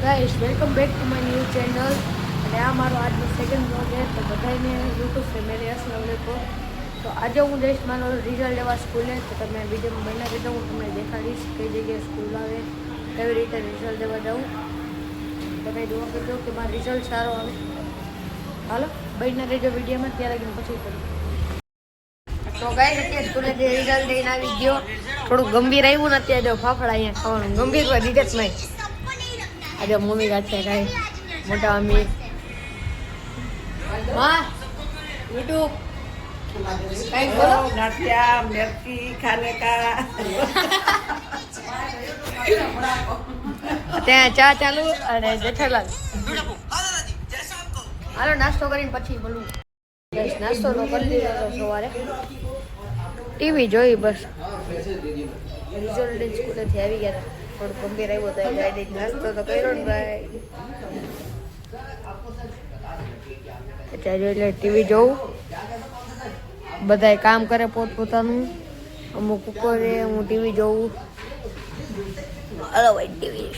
guys welcome back to my new channel અને આ મારો આજનો સેકન્ડ બ્લોગ છે તો બધાને યુટ્યુબ ફેમિલી અસલામ વાલેકુમ તો આજે હું જઈશ મારો રિઝલ્ટ લેવા સ્કૂલે તો તમે વિડીયોમાં બના દેજો હું તમને દેખાડીશ કઈ જગ્યાએ સ્કૂલ આવે કેવી રીતે રિઝલ્ટ લેવા જાઉં તમે જોવા કરજો કે મારો રિઝલ્ટ સારો આવે હાલો બના દેજો વિડીયોમાં ત્યાં લગીને પછી કરું તો ગાઈસ અત્યારે સ્કૂલે જે રિઝલ્ટ લઈને આવી ગયો થોડું ગંભીર આવ્યું ને અત્યારે જો ફાફડા અહીંયા ખાવાનું ગંભીર પર રિઝલ્ટ નહીં આજે મમ્મી ગાશે કાંઈ મોટા મમ્મી માં યુટ્યુબ કાંઈ બોલો नाटिया मिर्ची खाने का ત્યાં ચા ચાલુ અને જેઠાલાલ હાલો નાસ્તો કરીને પછી બોલું નાસ્તો તો કરી લીધો હતો સવારે ટીવી જોઈ બસ રિઝલ્ટ સ્કૂલેથી આવી ગયા હતા થોડું ગંભીર આવ્યો હતો ગાડી નાસ્તો તો કર્યો ને ભાઈ અત્યારે એટલે ટીવી જોઉં બધાય કામ કરે પોતપોતાનું અમુક કરે હું ટીવી જોઉં હલો ભાઈ ટીવી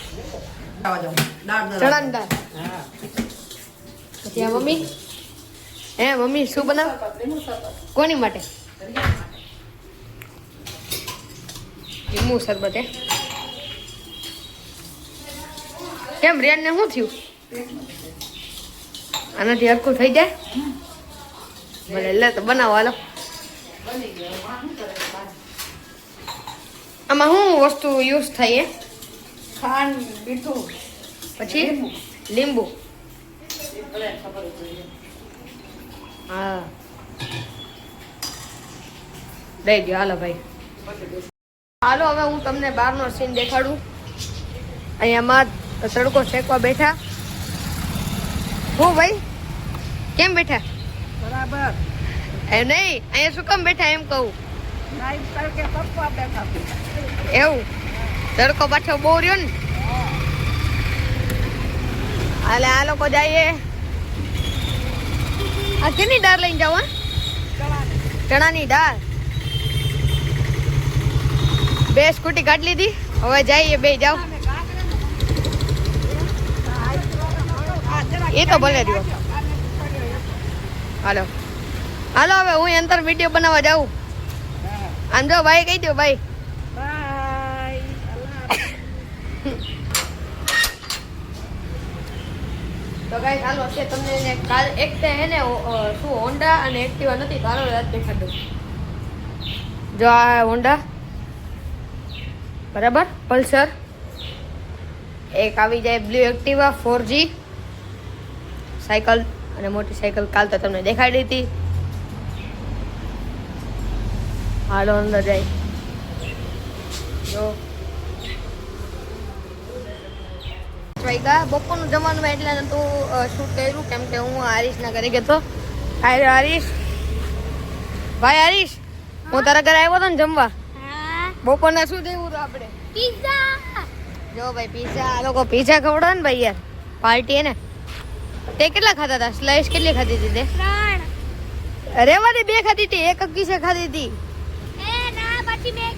ચણાની દાળ પછી આ મમ્મી હે મમ્મી શું બનાવ કોની માટે લીંબુ શરબત હે કેમ રિયાને શું થયું આનાથી હરખું થઈ જાય ભલે લે તો બનાવો હાલો આમાં શું વસ્તુ યુઝ થાય खान मीठू પછી લીંબુ હા દઈ દો હાલો ભાઈ હાલો હવે હું તમને બહારનો સીન દેખાડું અહીંયામાં તડકો શેકવા બેઠા હું ભાઈ કેમ બેઠા बराबर એમ નહીં અહીંયા શું કેમ બેઠા એમ કહું नाइट करके पप्पा बैठा એવું તડકો પાછો બહુ રહ્યો ને હાલે આ લોકો જઈએ આ કેની દાળ લઈને જાવ ચણાની દાળ બે સ્કૂટી કાઢી લીધી હવે જઈએ બે જાવ એ તો ભલે રહ્યો હાલો હાલો હવે હું અંતર વિડીયો બનાવવા જાઉં આમ જો ભાઈ કહી દો ભાઈ बाय તો ગાઈસ હાલો છે તમને કાલ એક તે હે ને શું હોન્ડા અને એક્ટિવા નથી કાલો રાત દેખાડ દઉં જો આ હોન્ડા બરાબર પલ્સર એક આવી જાય બ્લુ એક્ટિવા 4G સાયકલ અને મોટી સાયકલ કાલ તો તમને દેખાડી હતી હાલો અંદર જાય જો વાગ્યા બપોરનું જમવાનું એટલે નતું શૂટ કર્યું કેમ કે હું હરીશના ઘરે ગયો હતો હાય હરીશ ભાઈ હરીશ હું તારા ઘરે આવ્યો હતો ને જમવા બપોરના શું દેવું હતું આપણે પીઝા જો ભાઈ પીઝા આ લોકો પીઝા ખવડાવે ને ભાઈ યાર પાર્ટી હે ને તે કેટલા ખાતા હતા સ્લાઇસ કેટલી ખાધી હતી તે 3 અરે વાળી 2 ખાધી હતી એક કિસે ખાધી હતી એ ના પછી મેં